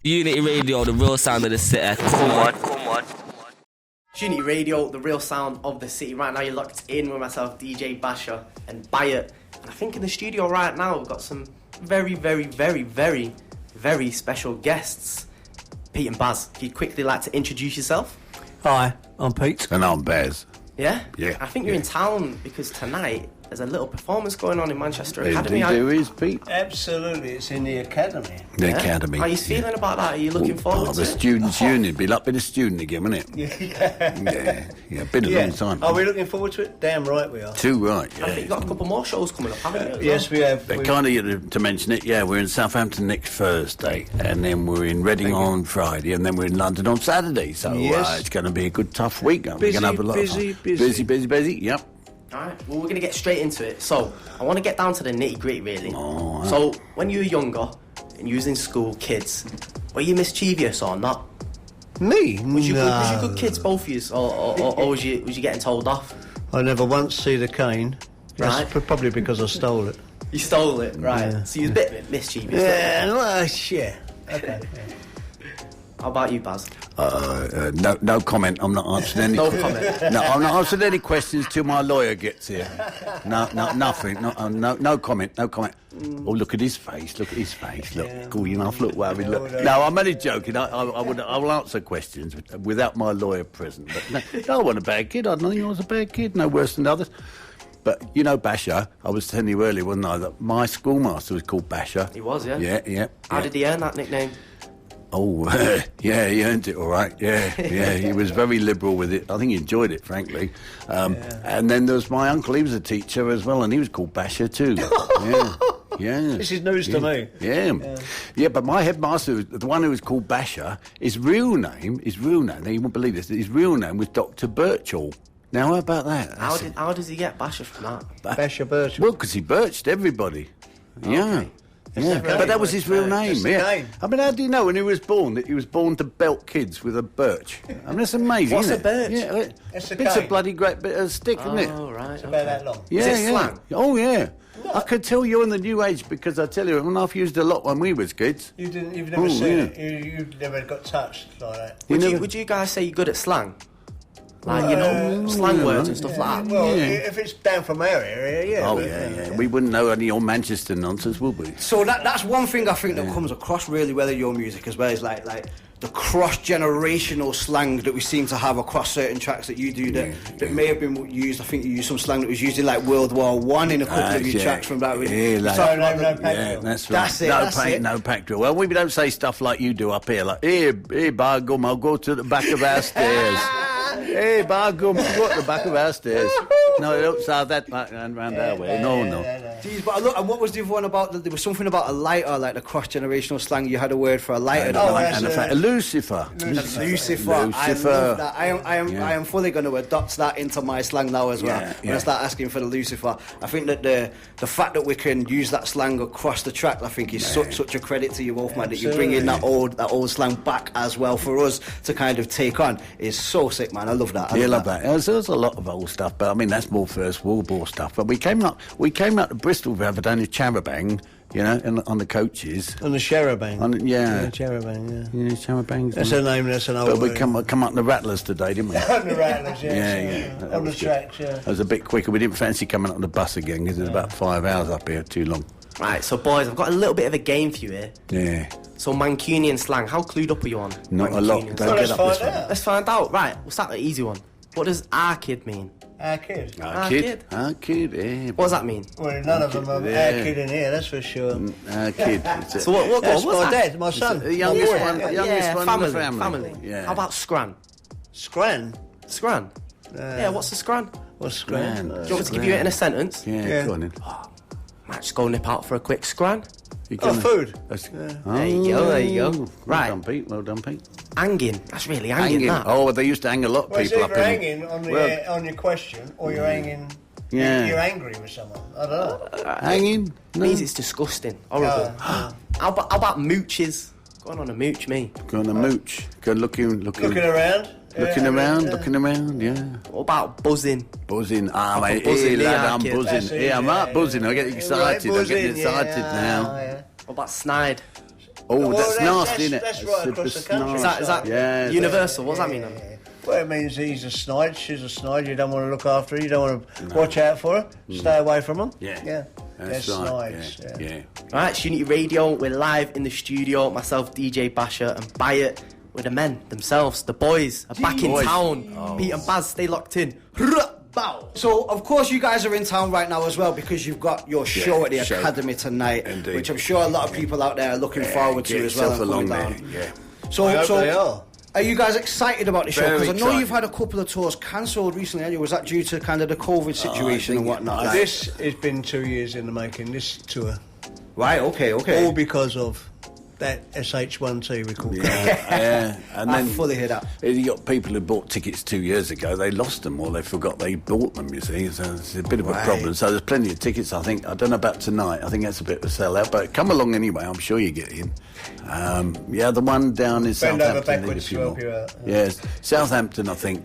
Unity Radio, the real sound of the city. Come on. Unity Radio, the real sound of the city. Right now you're locked in with myself, DJ Basha and Bayat. And I think in the studio right now we've got some very, very, very, very, very special guests. Pete and Bas, if you'd quickly like to introduce yourself. Hi, I'm Pete. And I'm Baz. Yeah? Yeah. I think you're in town because tonight there's a little performance going on in Manchester Academy. Indeed there is, Pete. Absolutely, it's in the academy. The Academy. How are you feeling about that? Are you looking forward to the it? Students' Union. Be like being a student again, wouldn't it? Yeah. Been a long time. Are we looking forward to it? Damn right we are. Too right, I think you've got a couple more shows coming up, haven't you? Yes, we have. But kind of to mention it, we're in Southampton next Thursday, and then we're in Reading on Friday, and then we're in London on Saturday. So it's going to be a good, tough week. We're going to have a lot of fun. Busy. Yep. Alright, well we're going to get straight into it. So, I want to get down to the nitty gritty really. Oh, so, when you were younger, and you was in school, kids, were you mischievous or not? Me? Was you good kids, both of you, or was you getting told off? I never once see the cane. That's Right. Probably because I stole it. You stole it, right. Yeah. So you was a bit mischievous. Yeah, well, yeah. Okay. How about you, Baz? No comment. I'm not answering any. No comment. No, I'm not answering any questions till my lawyer gets here. No, nothing. No comment. No comment. Oh, look at his face. Look, cool enough. Look, well, no, I'm only joking. I will answer questions without my lawyer present. But no, I wasn't a bad kid. I don't think I was a bad kid. No worse than others. But you know, Basha, I was telling you earlier, wasn't I, that my schoolmaster was called Basha. He was, yeah? Yeah. How did he earn that nickname? Oh, yeah, he earned it all right. Yeah, he was very liberal with it. I think he enjoyed it, frankly. And then there was my uncle. He was a teacher as well, and he was called Basha too. Yeah. This is news to me. Yeah, but my headmaster, the one who was called Basha, his real name, you won't believe this, his real name was Dr. Birchall. Now, how about that? How does he get Basha from that? Basha Birchall. Well, because he birched everybody. Yeah. But that was his real name, name. I mean, how do you know when he was born that he was born to belt kids with a birch? I mean, that's amazing, What's isn't a birch? Yeah, It's a it's a cane. bloody great bit of stick, isn't it? Oh, right. It's about that long. Yeah, Is it slang? Oh, yeah. I could tell you're in the new age because I tell you, I've used a lot when we was kids. You've never seen it. You've never got touched like that. Would you guys say you're good at slang? Like, slang words and stuff like that? Well, if it's down from our area, yeah. Oh, yeah. We wouldn't know any old Manchester nonsense, would we? So that's one thing I think that comes across really well in your music as well, is like the cross-generational slang that we seem to have across certain tracks that you do that may have been used. I think you used some slang that was used in like World War I in a couple of your tracks from that. That's right. No pack drill. Well, we don't say stuff like you do up here, like, here, Bargum, I'll go to the back of our stairs. Hey, Bargum, go to the back of our stairs. No, they don't say that back and round our way. No. Jeez, but look, and what was the other one about? There was something about a lighter, like the cross-generational slang. You had a word for a lighter. And Lucifer. Lucifer. I love that. I am fully going to adopt that into my slang now as well. When I start asking for the Lucifer, I think that the fact that we can use that slang across the track, I think is such a credit to you both, man. That you bring in that old slang back as well for us to kind of take on is so sick, man. I love that. I love that. There's a lot of old stuff, but I mean that's more First World War stuff. But we came up to Bristol the other day in a charabang, on the coaches. On the charabang. Charabang, yeah. Charabangs. That's a name. That's an old. But we come up in the Rattlers today, didn't we? On the Rattlers, On the tracks, It was a bit quicker. We didn't fancy coming up on the bus again because it was about 5 hours up here, too long. Right, so boys, I've got a little bit of a game for you here. Yeah. So Mancunian slang, how clued up are you on? Not a lot. Let's find out. Right, we'll start with the easy one. What does our kid mean? Our kid. Our kid, yeah. What does that mean? Well, none of them are our kid in here, that's for sure. Our kid. So what's my that? dad, my son. The youngest one in the family. Yeah. How about scran? Scran? Scran? What's a scran? What's scran? Do you want me to give you it in a sentence? Yeah. Go on then. Might just go nip out for a quick scran. Food. There you go. Right. Well done, Pete. Hanging. That's really hanging, that. Oh, they used to hang a lot of people up in... hanging on your question, or you're hanging... Yeah. You're angry with someone. I don't know. Hanging? No. Means it's disgusting. Horrible. How about mooches? Going on a mooch, me. Going on a mooch. Looking around. Looking around, yeah. What about buzzing? Buzzing. Mate, buzzing, lad, I'm kid. buzzing. I'm not buzzing. I get excited. I'm getting excited now. What about snide? Oh, that's nasty, isn't it? That's right across the country. Is that universal? What does that mean? Well, it means he's a snide, she's a snide, you don't want to look after her, you don't want to watch out for her, stay away from them. Yeah. That's right. snides. Yeah. Alright, Unity Radio, we're live in the studio. Myself, DJ Basha, and Bayat with the men themselves. The boys are back in town. Pete and Baz, stay locked in. So, of course, you guys are in town right now as well because you've got your show at the Academy tonight, Indeed. which I'm sure a lot of people out there are looking forward to as well. Along down. there. So, I hope they are. Are you guys excited about the show? Very Because I know excited. you've had a couple of tours cancelled recently. Anyway, was that due to kind of the COVID situation and whatnot? This has been 2 years in the making, this tour. Right, okay. All because of that SH1T we call it. Yeah. And I then fully hear that. You got people who bought tickets 2 years ago, they lost them or they forgot they bought them, you see. So it's a bit of a problem. So there's plenty of tickets, I think. I don't know about tonight. I think that's a bit of a sellout. But come along anyway, I'm sure you get in. The one down in Bend over Southampton. backwards to help you out. Yes. Southampton, I think,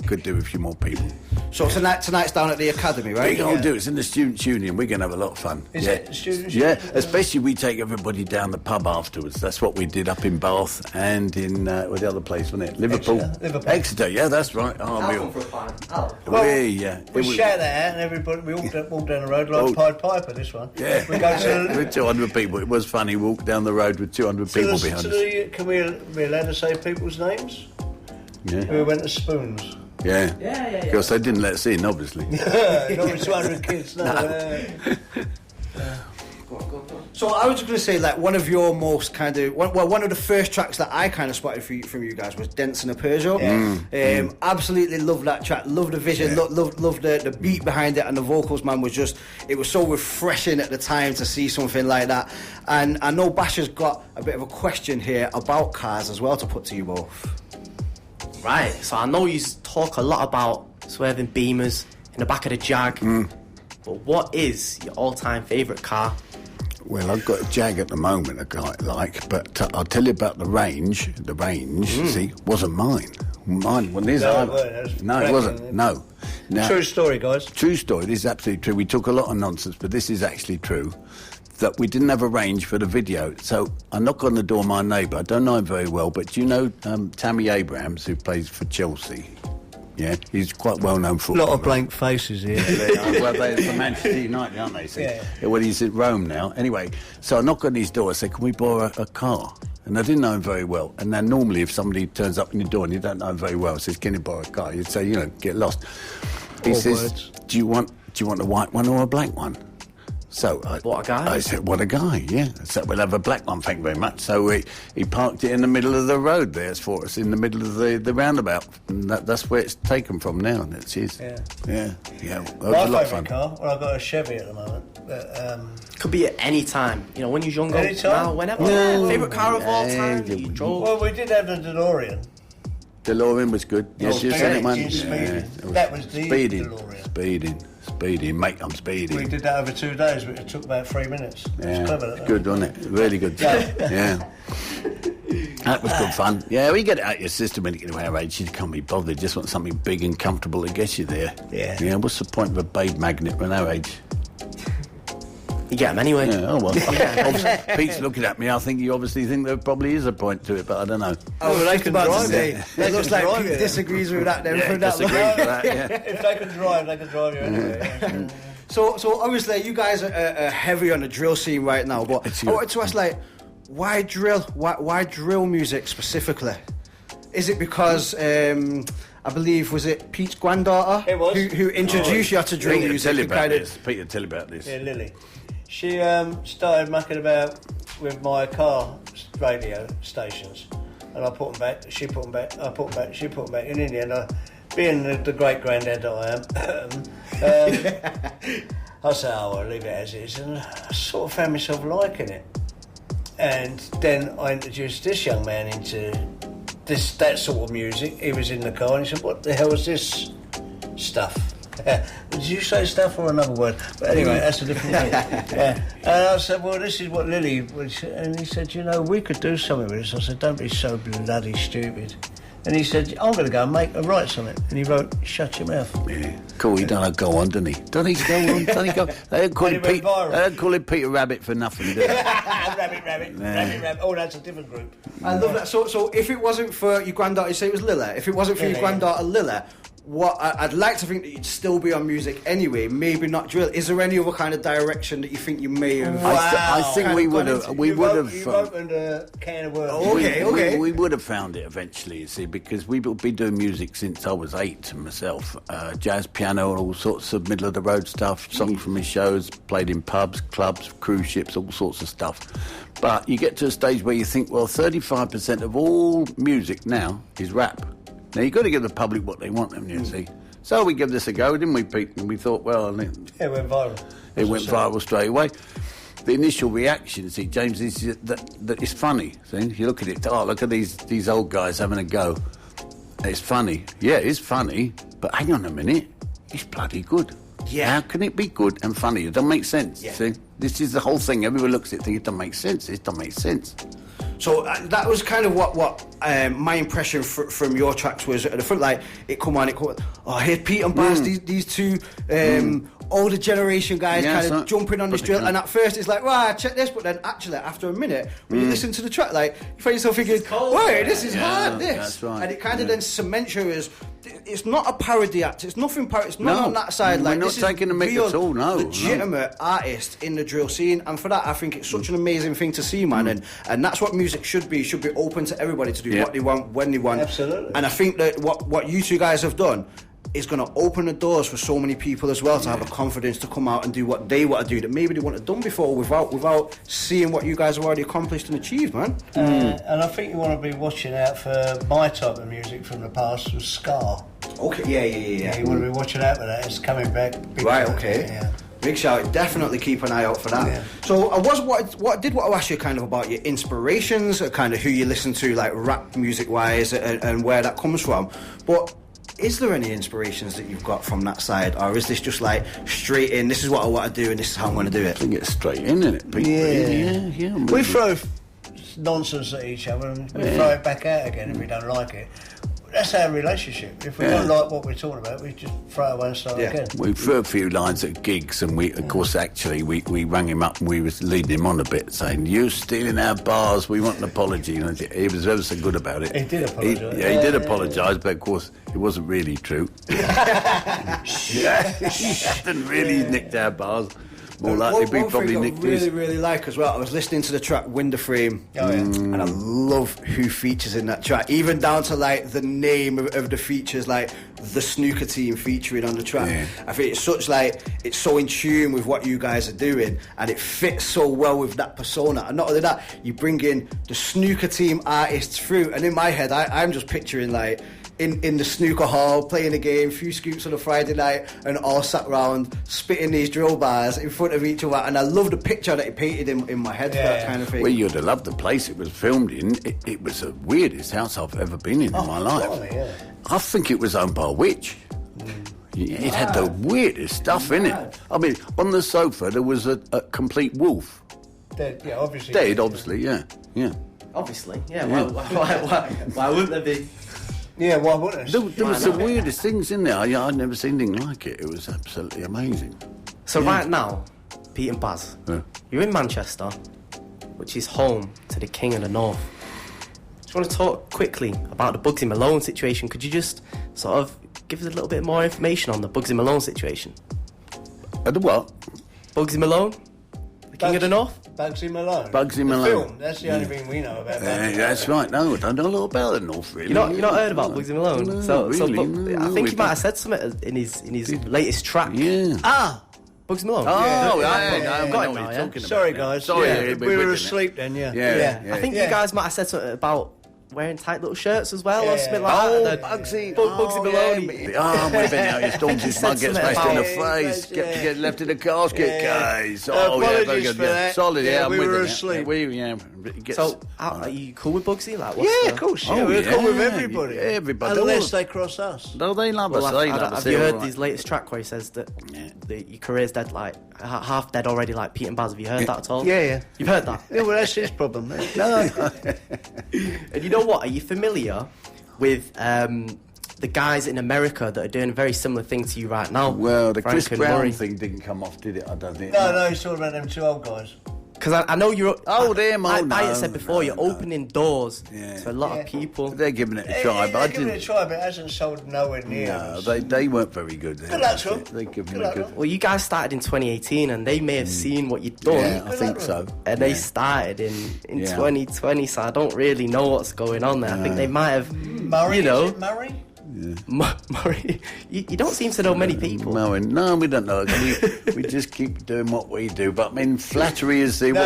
could do with a few more people. So tonight's down at the Academy, right? We're going to do it. It's in the Students' Union. We're going to have a lot of fun. Is it the Students' Yeah, Union? especially we take everybody down the pub afterwards. That's what we did up in Bath and in, what's the other place, wasn't it? Liverpool. Exeter, yeah, that's right. I'll come for a pint. We shout that out and everybody, we all walk down the road like Pied Piper, this one. Yeah, We go to with 200 people. It was funny, walk down the road with 200 people behind us. Can we be allowed to say people's names? Yeah. We went to Spoons. Yeah. Of course, they didn't let us in, obviously. Not with 200 kids, no. So I was just going to say, like, one of your most kind of one of the first tracks that I kind of spotted from you guys was "Dents in a Peugeot." Absolutely love that track. Love the vision. Love the beat behind it, and the vocals. Man, it was so refreshing at the time to see something like that. And I know Basha's got a bit of a question here about cars as well to put to you both. Right, so I know you talk a lot about swerving Beamers in the back of the Jag, but what is your all-time favourite car? Well, I've got a Jag at the moment I quite like, but I'll tell you about the range. The range, see, wasn't mine. Mine wasn't his either. No, it wasn't. No. Now, True story, guys. True story. This is absolutely true. We talk a lot of nonsense, but this is actually true. That we didn't have a range for the video. So I knock on the door of my neighbour. I don't know him very well, but do you know Tammy Abrahams, who plays for Chelsea? Yeah, he's quite well-known A footballer. lot of blank faces here. Well, they're from Manchester United, aren't they? See? Yeah. Well, he's at Rome now. Anyway, so I knock on his door. I say, can we borrow a car? And I didn't know him very well. And now normally if somebody turns up in your door and you don't know him very well, says, can you borrow a car? You'd say, get lost. He says, do you want a white one or a black one? So What a guy. I said, what a guy, yeah. So we'll have a black one, thank you very much. So he parked it in the middle of the road there for us, in the middle of the roundabout. And that's where it's taken from now, and that's his. Yeah. That was My a lot of favourite fun. car, well, I've got a Chevy at the moment. But, Could be at any time. When you're younger, Any time? now, whenever. Favourite car of all time that you drove? well, we did have the DeLorean. DeLorean was good. Yes, you said it, man. Speeding. That was the DeLorean. Speeding, mate, I'm speeding. We did that over 2 days, but it took about 3 minutes. It was clever, that. Good, wasn't it? Really good. Yeah. That was good fun. Yeah, we get it out of your system when you get to our age. You can't be bothered. Just want something big and comfortable to get you there. Yeah. Yeah, what's the point of a babe magnet when our age? You get them anyway. Yeah, oh well. Pete's looking at me. I think you obviously think there probably is a point to it, but I don't know. I was like about to drive say, it looks like drive Pete it. disagrees with that. Then Yeah, for that disagree long. with that, yeah. If they can drive you anyway. So obviously you guys are heavy on the drill scene right now, but It's I good. wanted to ask, like, why drill? Why drill music specifically? Is it because I believe was it Pete's granddaughter It was. who introduced you to drill Peter, music? tell you and about kind of- this. Peter, tell you about this. Yeah, Lily. She started mucking about with my car radio stations, and I put them back. She put them back. I put them back. She put them back. And in the end, being the great granddad that I am, I said, "Oh, well, leave it as is," and I sort of found myself liking it. And then I introduced this young man into that sort of music. He was in the car and he said, "What the hell is this stuff?" Did you say stuff or another word? But anyway, that's a different thing. Yeah. And I said, well, this is what Lily would say. And he said, we could do something with this. I said, don't be so bloody stupid. And he said, I'm going to go and write something. And he wrote, Shut Your Mouth. Yeah. Cool, he done a go on, didn't he? Don't he go on? Don't he go? They don't call him Peter Rabbit for nothing, do they? Rabbit. Oh, that's a different group. I love that. So if it wasn't for your granddaughter, you say it was Lila. If it wasn't for your granddaughter Lila, what I'd like to think that you'd still be on music anyway, maybe not drill. Is there any other kind of direction that you think you may have? Wow. I think we would have. You've opened a can of worms. Okay. We would have found it eventually, you see, because we've been doing music since I was 8 myself. Jazz, piano, all sorts of middle of the road stuff. Songs from his shows, played in pubs, clubs, cruise ships, all sorts of stuff. But you get to a stage where you think, well, 35% of all music now is rap. Now, you've got to give the public what they want, haven't you, see? So we gave this a go, didn't we, Pete? And we thought, well... It went viral. It went viral straight away. The initial reaction, see, James, is that it's funny, see? You look at it, look at these old guys having a go. It's funny. Yeah, it's funny, but hang on a minute, it's bloody good. Yeah. How can it be good and funny? It doesn't make sense, see? This is the whole thing. Everyone looks at it thinking, it doesn't make sense. It doesn't make sense. So that was kind of what my impression from your tracks was at the front. Like it come on, oh, here's Pete and Bas, these two older generation guys kind of jumping on this drill. And at first it's like, wow, check this. But then actually after a minute, when you listen to the track, like you find yourself thinking, wait, this is hard. That's right. And it kind of then cements you as it's not a parody act. It's nothing parody. It's not on that side. Like we're not this taking is a mick at all. No, legitimate artist in the drill scene, and for that I think it's such an amazing thing to see, man. And that's what music should be. It should be open to everybody to do what they want when they want. Absolutely. And I think that what you two guys have done is going to open the doors for so many people as well to have a confidence to come out and do what they want to do that maybe they wouldn't have done before without seeing what you guys have already accomplished and achieved, man. And I think you want to be watching out for my type of music from the past was ska. Okay, yeah. You want to be watching out for that. It's coming back. Right, okay. Yeah. Big shout, definitely keep an eye out for that. Yeah. So I want to ask you kind of about your inspirations, kind of who you listen to, like rap music wise, and where that comes from. But is there any inspirations that you've got from that side, or is this just like straight in? This is what I want to do, and this is how I'm going to do it. I think it's straight in, isn't it? Yeah. We throw nonsense at each other, and we throw it back out again if we don't like it. That's our relationship. If we don't like what we're talking about, we just throw it away and start again. We threw a few lines at gigs, and of course, actually, we rang him up and we was leading him on a bit, saying, "You're stealing our bars. We want an apology." And he was ever so good about it. He did apologise. He did apologise, but of course, it wasn't really true. He hadn't really nicked our bars. More likely, we probably nicked his. One thing I really like as well, I was listening to the track Window Frame, and I love who features in that track, even down to like the name of the features, like the snooker team featuring on the track. I think it's so in tune with what you guys are doing, and it fits so well with that persona. And not only that, you bring in the snooker team artists through, and in my head I'm just picturing like in the snooker hall, playing a game, few scoops on a Friday night, and all sat round spitting these drill bars in front of each other. And I love the picture that it painted in my head for that kind of thing. Well, you'd have loved the place it was filmed in. It was the weirdest house I've ever been in my life. I think it was owned by a witch. It had the weirdest stuff in it. I mean, on the sofa there was a complete wolf. Dead, obviously. Dead, obviously, yeah. Obviously, yeah. Why wouldn't there be? Yeah, why wouldn't it? There was the weirdest things in there. I'd never seen anything like it. It was absolutely amazing. So right now, Pete and Bas, you're in Manchester, which is home to the King of the North. Just want to talk quickly about the Bugzy Malone situation. Could you just sort of give us a little bit more information on the Bugzy Malone situation? The what? Bugzy Malone? The King of the North? Bugzy Malone. Bugzy Malone. The film. That's the only thing we know about. That's right. No, I don't know a lot about the North, really. You not heard about Bugzy Malone? No, I think he might have said something in his latest track. Yeah. Bugzy Malone. I got know it what now, you're talking about. Sorry, guys. Sorry, we were asleep then. Yeah. I think you guys might have said something about wearing tight little shirts as well, or something like that. Bugzy Malone. We've been out. He storms his mug, gets smashed in the face, get left in the casket, guys. Apologies for that. Solid, we were asleep. So, are you cool with Bugzy? Like, of course. We're cool with everybody. Everybody. Unless they cross us. No, they love us. Have you heard his latest track where he says that your career's dead, like half dead already, like Pete and Bas? Have you heard that at all? Yeah. You've heard that? Yeah, well, that's his problem. No. And you know what? Are you familiar with the guys in America that are doing a very similar thing to you right now. Well, the Frank Chris and Brown Murray. thing didn't come off, did it? I don't think. No, he's talking about them two old guys. Because I know you're... Like Bayat said before, you're opening doors to a lot of people. They're giving it a try, but I giving it a try, but it hasn't sold nowhere near. No, they weren't very good. Good luck to them. They give them a good... Well, you guys started in 2018 and they may have seen what you've done. Yeah, I think so. And they started in 2020, so I don't really know what's going on there. I think they might have... Murray, you know, is it Murray? Yeah. Murray, you don't seem to know many people. No, we don't know. We just keep doing what we do. But I mean, flattery is the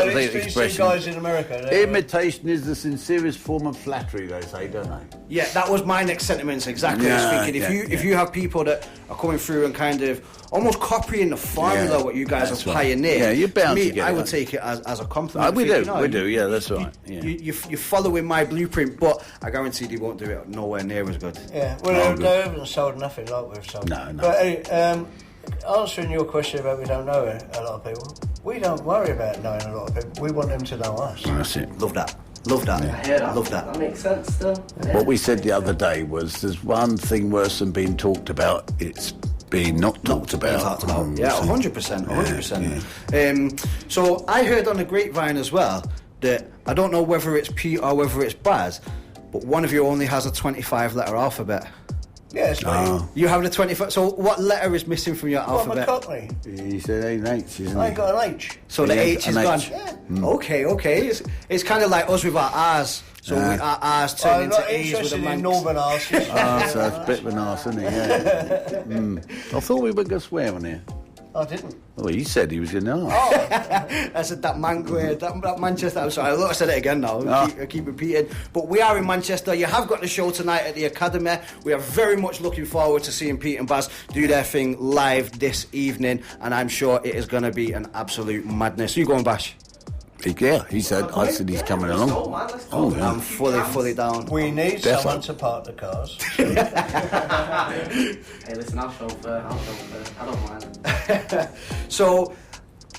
expression. Guys in America. Imitation is the sincerest form of flattery, they say, don't they? Yeah, that was my next sentiments exactly. I was thinking if you have people that are coming through and kind of almost copying the formula what you guys have pioneered. Yeah, you're bound to get it. I would take it as a compliment. We do. Yeah, that's right. You're following my blueprint, but I guarantee they won't do it nowhere near as good. Yeah, well, they haven't sold nothing like we've sold. No. But anyway, answering your question about we don't know a lot of people, we don't worry about knowing a lot of people. We want them to know us. That's it. Love that. Love that. I hear that. Love that. That makes sense still. Yeah. What we said the other day was there's one thing worse than being talked about. It's being not talked about. Yeah, 100%. 100%. So I heard on the grapevine as well that I don't know whether it's Pete or whether it's Baz, but one of you only has a 25-letter alphabet. Yeah, it's me. You have the 25. So what letter is missing from your alphabet? I'm a Cockney. He said an H, isn't I ain't got an H. So the H is gone. Yeah. Okay. It's kind of like us with our R's. So our R's turn into A's with a man. I'm not interested in northern R's. So it's a bit of an arse, isn't it? Yeah. I thought we were going to swear on here. I didn't. Well, he said he was going to. I said that Manchester. I'm sorry, I said it again now. I keep repeating. But we are in Manchester. You have got the show tonight at the Academy. We are very much looking forward to seeing Pete and Baz do their thing live this evening, and I'm sure it is going to be an absolute madness. You going, Bash? Yeah, he said. I said he's coming along. Let's go, man. I'm fully down. We need someone to park the cars. Hey, listen, I'll chauffeur. I don't mind. So,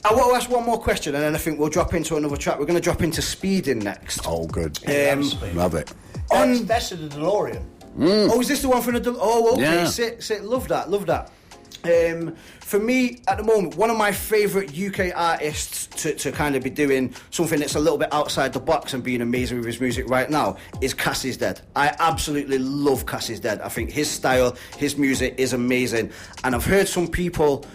I want to ask one more question, and then I think we'll drop into another track. We're going to drop into Speeding next. Oh, good. Love it. That's the DeLorean. Oh, is this the one from the... Oh, okay. Yeah. Sit. Love that. For me, at the moment, one of my favourite UK artists to kind of be doing something that's a little bit outside the box and being amazing with his music right now is Cass Is Dead. I absolutely love Cass Is Dead. I think his style, his music is amazing. And I've heard some people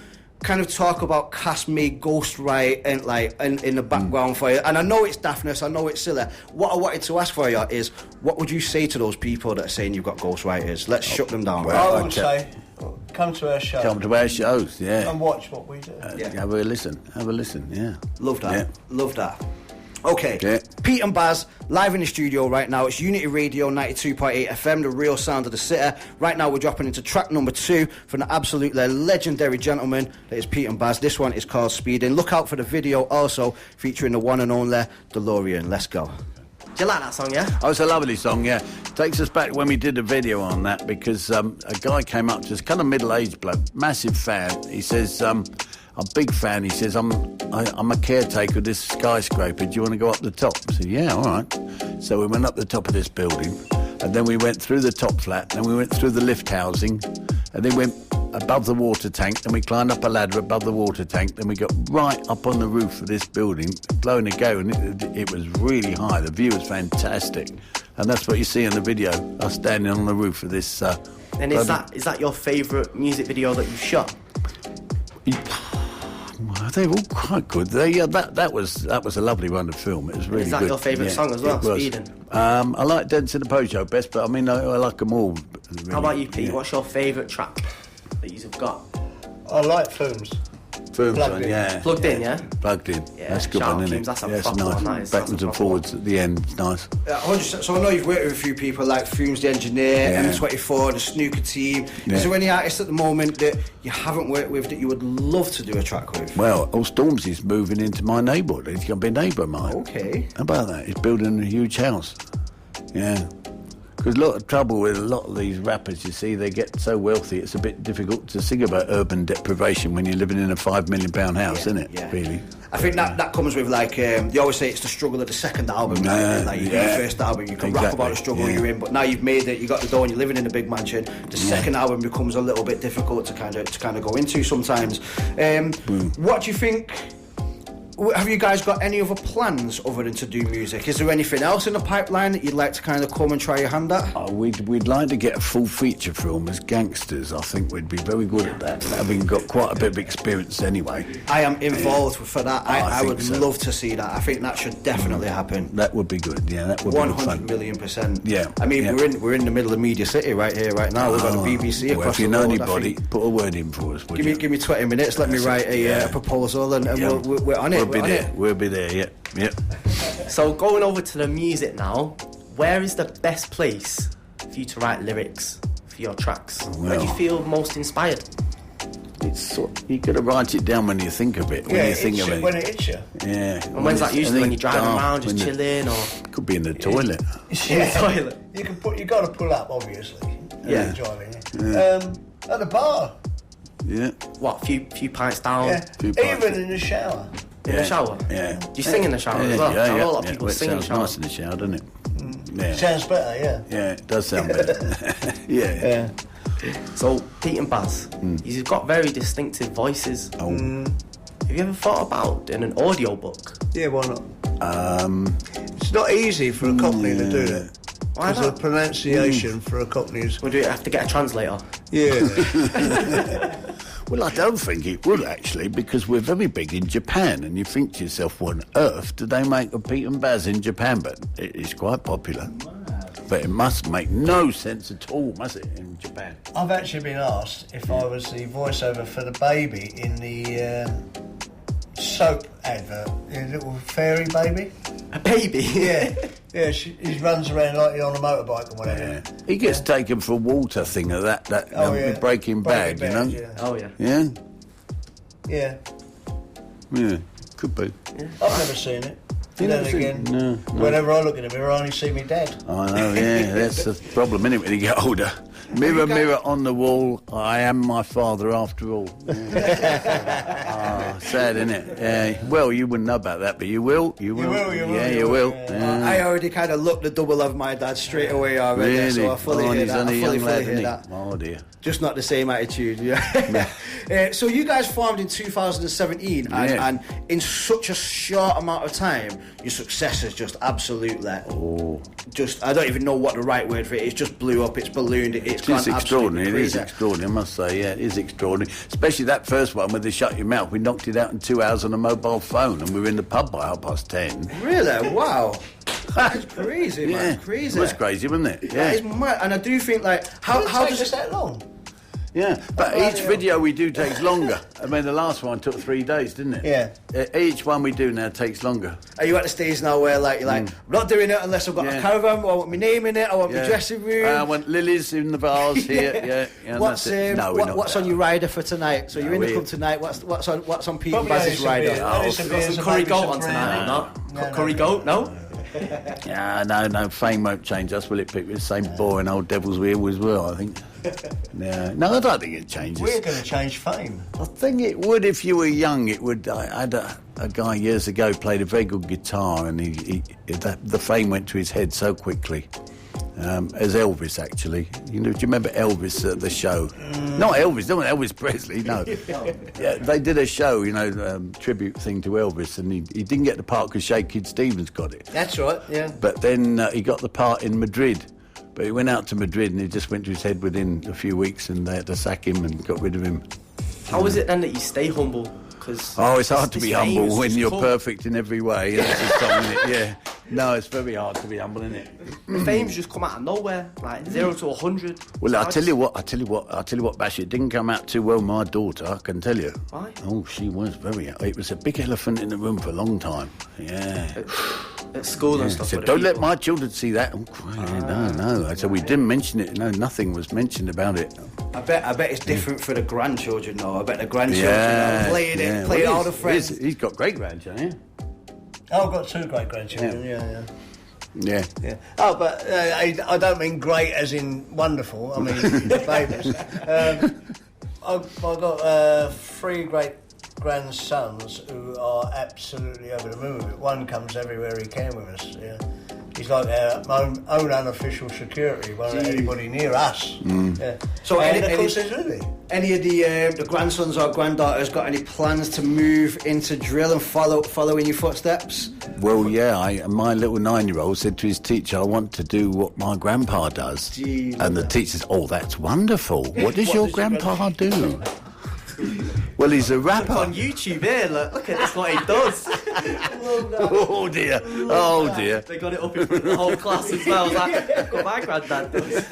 kind of talk about Cass may ghostwrite and like in the background for you. And I know it's daftness, I know it's silly. What I wanted to ask for you is, what would you say to those people that are saying you've got ghostwriters? Let's shut them down. Well, I would say, come to our show. Come to our shows, yeah. And watch what we do. Have a listen, yeah. Love that. Yeah. Love that. Okay, Yeah. Pete and Baz, live in the studio right now. It's Unity Radio 92.8 FM, the real sound of the city. Right now we're dropping into track number 2 from the absolutely legendary gentleman that is Pete and Baz. This one is called Speeding. Look out for the video also featuring the one and only DeLorean. Let's go. Do you like that song, yeah? Oh, it's a lovely song, yeah. Takes us back when we did a video on that because a guy came up to us, kind of middle-aged bloke, massive fan. He says, I'm a big fan. He says, I'm a caretaker of this skyscraper. Do you want to go up the top? I said, yeah, all right. So we went up the top of this building, and then we went through the top flat, then we went through the lift housing, and then went above the water tank, then we climbed up a ladder above the water tank, then we got right up on the roof of this building, blowing a go, and it was really high. The view was fantastic. And that's what you see in the video, us standing on the roof of this... and is that your favourite music video that you've shot? They're all quite good. That was a lovely one to film. It was really good. Is that your favourite song as well, Speeding? I like Dance in the Pojo best, but I mean, I like them all. Really. How about you, Pete? What's your favourite track that you've got? I like Flumes. Plugged in, yeah. Plugged in, yeah? Plugged in. Yeah, that's a good shout one, out isn't it? James, that's a it's proper nice. one, that is. Backwards That's a and proper forwards at the end. It's nice. 100%. So I know you've worked with a few people like Fumes the Engineer, M24, the Snooker Team. Yeah. Is there any artists at the moment that you haven't worked with that you would love to do a track with? Well, Stormzy's moving into my neighbourhood. He's going to be a neighbour of mine. Okay. How about that? He's building a huge house. Yeah. Because a lot of trouble with a lot of these rappers, you see, they get so wealthy, it's a bit difficult to sing about urban deprivation when you're living in a £5 million house, isn't it? Yeah. Really. I think that comes with, like, they always say it's the struggle of the second album. Like, you do your first album, you can rap about the struggle you're in, but now you've made it, you got the door and you're living in a big mansion. The second album becomes a little bit difficult to kind of go into sometimes. What do you think? Have you guys got any other plans other than to do music? Is there anything else in the pipeline that you'd like to kind of come and try your hand at? We'd like to get a full feature film as gangsters. I think we'd be very good at that, having got quite a bit of experience anyway. I am involved for that. I would love to see that. I think that should definitely happen. That would be good. Yeah, that would be 100,000,000%. Yeah. I mean, we're in the middle of Media City right here, right now. We've got the BBC across the road. If you know anybody, put a word in for us. Give me 20 minutes. Let me write a proposal, and we're on it. We'll be there. Yep. So going over to the music now, where is the best place for you to write lyrics for your tracks? Where do you feel most inspired? It's you got to write it down when you think of it. When When it hits you. Yeah. And when's that usually? When you're driving around, just chilling, or could be in the toilet. in the toilet? You got to pull up, obviously. Yeah. Driving. At the bar. Yeah. What? Few pints down. Yeah. Even in the shower. In the shower? Yeah. Do you sing in the shower as well? I know a lot of people sing in the shower. Nice in the shower, doesn't it? Yeah. Sounds better, yeah. Yeah, it does sound better. yeah. So, Pete Bas, you've got very distinctive voices. Oh. Have you ever thought about doing an audio book? Yeah, why not? It's not easy for a Cockney to do that. Why Because not? the pronunciation for a Cockney is... Would you have to get a translator? Yeah. Well, I don't think it would, actually, because we're very big in Japan, and you think to yourself, what on earth did they make of Pete and Baz in Japan? But it is quite popular. But it must make no sense at all, must it, in Japan? I've actually been asked if I was the voiceover for the baby in the soap advert, the little fairy baby. A baby? Yeah, he runs around like on a motorbike or whatever. Yeah. He gets taken for a water thing of that Breaking Bad, you know? Yeah. Oh, yeah. Yeah? Yeah. Yeah, could be. Yeah. I've never seen it. You Then never seen again, it? No. whenever I look in the mirror, I only see me dad. I know, yeah, that's the problem, isn't it, when you get older? Mirror, mirror on the wall, I am my father after all. Sad, isn't it? Yeah. Well, you wouldn't know about that, but you will. You will. Yeah, you will. Yeah. I already kind of looked the double of my dad straight away already, Really? so I fully hear he's that. only I a fully young lad, hear isn't he? that. Oh, dear. Just not the same attitude, so you guys formed in 2017, and in such a short amount of time, your success has just absolutely, I don't even know what the right word for it is, just blew up, it's ballooned, it's gone extraordinary, absolutely it is crazy. extraordinary, I must say, yeah, it is extraordinary. Especially that first one where they shut your mouth. We knocked it out in 2 hours on a mobile phone, and we were in the pub by 10:30. Really? Wow. That's crazy, man. Yeah, Crazy. it was crazy, wasn't it? That Yeah. is mad. And I do think, like, how does does it that long? Yeah, but each video we do takes longer. I mean, the last one took 3 days, didn't it? Yeah. Each one we do now takes longer. Are you at the stage now where, like, you're like, I'm not doing it unless I've got a caravan, I want my name in it, I want my dressing room. I want lilies in the vase here. Yeah. What's that's it. No, we're not what's on your rider for tonight? So you're in the club tonight. What's on Pete and Baz's rider? Got some curry goat on tonight, not? Curry goat? No? Yeah, no, fame won't change us, will it, Pete? We're the same boring old devils we always were, I think. No, I don't think it changes. We're going to change fame. I think it would if you were young. It would. I had a guy years ago played a very good guitar, and the fame went to his head so quickly. As Elvis, actually. Do you remember Elvis at the show? Not Elvis, not Elvis Presley, no. Yeah, they did a show, tribute thing to Elvis, and he didn't get the part because Shea Kid Stevens got it. That's right, yeah. But then he got the part in Madrid. But he went out to Madrid and it just went to his head within a few weeks, and they had to sack him and got rid of him. How is it then that you stay humble? Cause it's hard to be humble when you're cool. perfect in every way. That's the song, isn't it? Yeah. No, it's very hard to be humble, isn't it? Fame's just come out of nowhere, like 0 to 100. Well, I tell you what, Bash, it didn't come out too well. My daughter, I can tell you. Why? Oh, she was it was a big elephant in the room for a long time. Yeah. At school and stuff. Said, don't let my children see that. No. So we didn't mention it. No, nothing was mentioned about it. I bet it's different for the grandchildren, though. I bet the grandchildren are playing it all the friends. He's got great grandchildren, yeah? I've got 2 great grandchildren, yeah. Yeah. Oh, but I don't mean great as in wonderful. I mean famous. I've got 3 great grandsons who are absolutely over the moon with it. One comes everywhere he can with us. Yeah. He's like our own unofficial security. Won't let anybody near us. Yeah. So, and of course, there's Lily. Any of the grandsons or granddaughters got any plans to move into drill and follow in your footsteps? Well, yeah. My little 9-year-old said to his teacher, "I want to do what my grandpa does." Jeez, and the teacher says, "Oh, that's wonderful. What does your grandpa do?" Well, he's a rapper. Look on YouTube here, look at this, what he does. Oh dear, oh dear. They got it up in front of the whole class as well. I was like, look what my granddad does.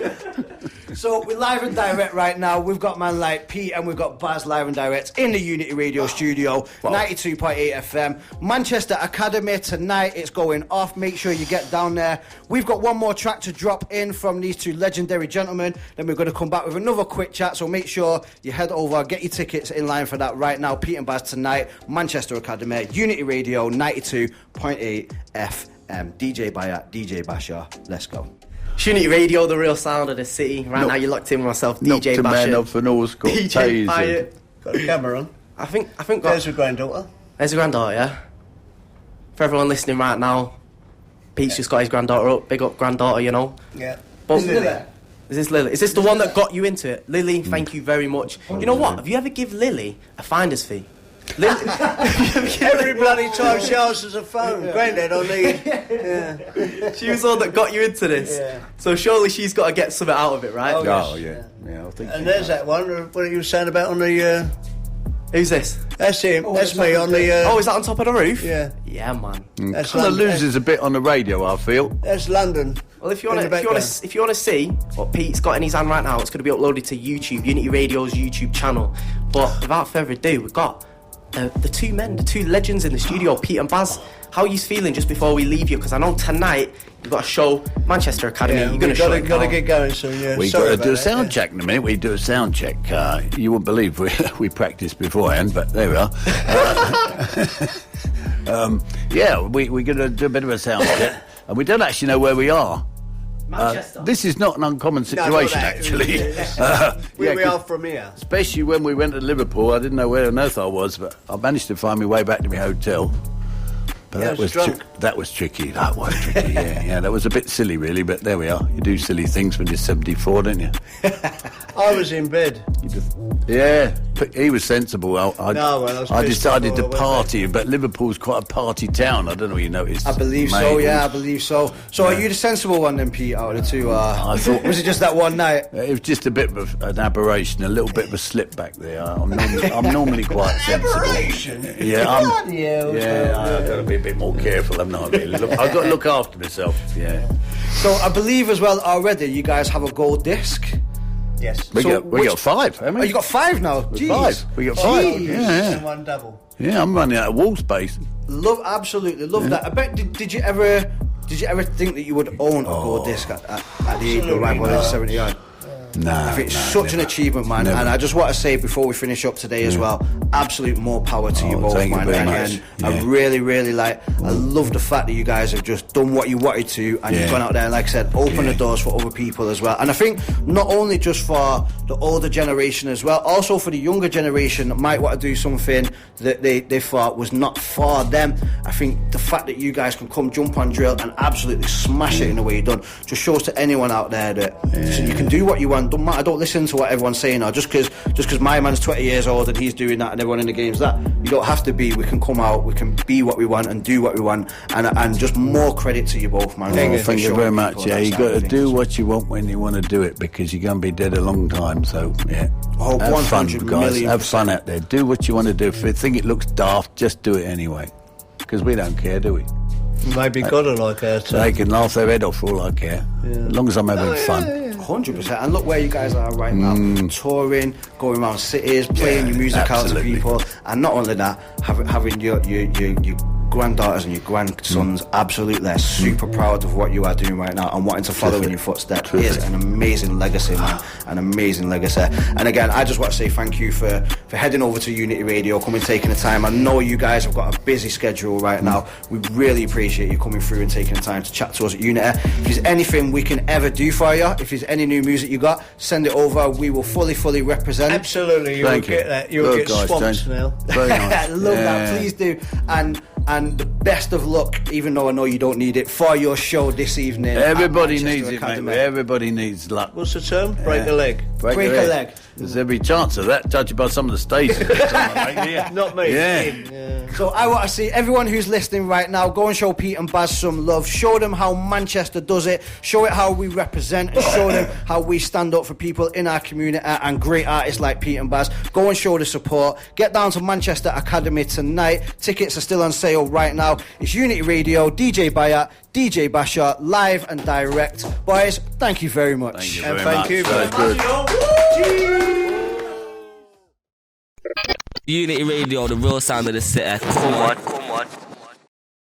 So we're live and direct right now. We've got man like Pete and we've got Baz live and direct in the Unity Radio studio, 92.8 FM. Manchester Academy tonight. It's going off. Make sure you get down there. We've got one more track to drop in from these 2 legendary gentlemen. Then we're going to come back with another quick chat. So make sure you head over, get your tickets in line for that right now. Pete and Baz tonight, Manchester Academy, Unity Radio, 92.8 FM. DJ Bayat, DJ Basha. Let's go. Unity Radio, the real sound of the city. Right now you're locked in with myself, DJ Basha. Man off an horse got DJ Bayat. Got the camera on. I think There's your granddaughter. There's a granddaughter, yeah? For everyone listening right now, Pete's just got his granddaughter up. Big up granddaughter, you know. Yeah. But is this Lily? Is this the one that got you into it? Lily, thank you very much. You know what? Have you ever give Lily a finder's fee? Every bloody time she answers a phone, Granddad, I need. Yeah. She was the one that got you into this. Yeah. So surely she's got to get something out of it, right? Oh, yes. Oh yeah. I think. And there's that one. What you were saying about on the? Who's this? That's him. That's me on the. Oh, is that on top of the roof? Yeah. Yeah, man. That's Kind of loses a bit on the radio, I feel. That's London. Well, if you want to see what Pete's got in his hand right now, it's going to be uploaded to YouTube, Unity Radio's YouTube channel. But without further ado, we've got the 2 men, the 2 legends in the studio, Pete and Baz. How are you feeling just before we leave you? Because I know tonight you've got a show, Manchester Academy. Yeah, you're going to show it. Got to get going soon. Yeah. We've got to do a sound check in a minute. We do a sound check. You wouldn't believe we practiced beforehand, but there we are. We're going to do a bit of a sound check, and we don't actually know where we are. Manchester. This is not an uncommon situation, actually. We are from here. Especially when we went to Liverpool, I didn't know where on earth I was, but I managed to find my way back to my hotel. But that was tricky. That was tricky. Yeah. That was a bit silly, really. But there we are. You do silly things when you're 74, don't you? I was in bed. Yeah, but he was sensible. I decided to before party, but Liverpool's quite a party town. I don't know if you noticed. I believe so. Yeah, I believe so. So are you the sensible one then, Pete, out of the 2? I thought. Was it just that one night? It was just a bit of an aberration, a little bit of a slip back there. I'm normally quite sensible. Yeah, I've got to be a bit more careful. I'm not really. I've got to look after myself. Yeah. So I believe as well already you guys have a gold disc. Yes. We got 5, haven't we? Oh, you got 5 now? Jeez. 5. We got 5. Jeez. Yeah. And 1 double. Yeah, I'm running out of wall space. Absolutely love that. I bet. Did you ever think that you would own a gold disc at the age of rivalries 70 odd? Nah, I think it's such an achievement, man. Never. And I just want to say before we finish up today as well, absolute more power to you both, man. And I really, really I love the fact that you guys have just done what you wanted to, and you've gone out there and, like I said, opened the doors for other people as well. And I think not only just for the older generation as well, also for the younger generation that might want to do something that they thought was not for them. I think the fact that you guys can come jump on drill and absolutely smash it in the way you've done just shows to anyone out there that you can do what you want. Don't matter, don't listen to what everyone's saying, or just because my man's 20 years old and he's doing that and everyone in the game's that. You don't have to be. We can come out, we can be what we want and do what we want, and just more credit to you both, man. Thank you very much. Yeah, you got to do what you want when you want to do it, because you're going to be dead a long time. So yeah, have fun, guys. Have fun out there. Do what you want to do. If you think it looks daft, just do it anyway, because we don't care, do we? Maybe God will like her too. They can laugh their head off for all I care, as long as I'm having fun. 100%. And look where you guys are right now, touring, going around cities, playing your music out to people, and not only that, having your granddaughters and your grandsons absolutely super proud of what you are doing right now and wanting to follow in your footsteps. It is an amazing legacy, man. An amazing legacy. And again, I just want to say thank you for heading over to Unity Radio, coming, taking the time. I know you guys have got a busy schedule right now. We really appreciate you coming through and taking the time to chat to us at Unity. If there's anything we can ever do for you, if there's any new music you got, send it over. We will fully represent. Absolutely, you'll get that. You'll get swamped now. Very nice. I love that. Please do. And the best of luck, even though I know you don't need it, for your show this evening. Everybody needs it, mate. Everybody needs luck. What's the term? Break a leg. Break a leg. There's every chance of that, judging by some of the stages. Not me. Yeah. So I want to see everyone who's listening right now, go and show Pete and Baz some love. Show them how Manchester does it. Show it how we represent, and show them how we stand up for people in our community and great artists like Pete and Baz. Go and show the support. Get down to Manchester Academy tonight. Tickets are still on sale right now. It's Unity Radio, DJ Bayat, DJ Basha, live and direct. Boys, thank you very much. Thank you And very thank much. you. Good. Unity Radio, the real sound of the city. Come on.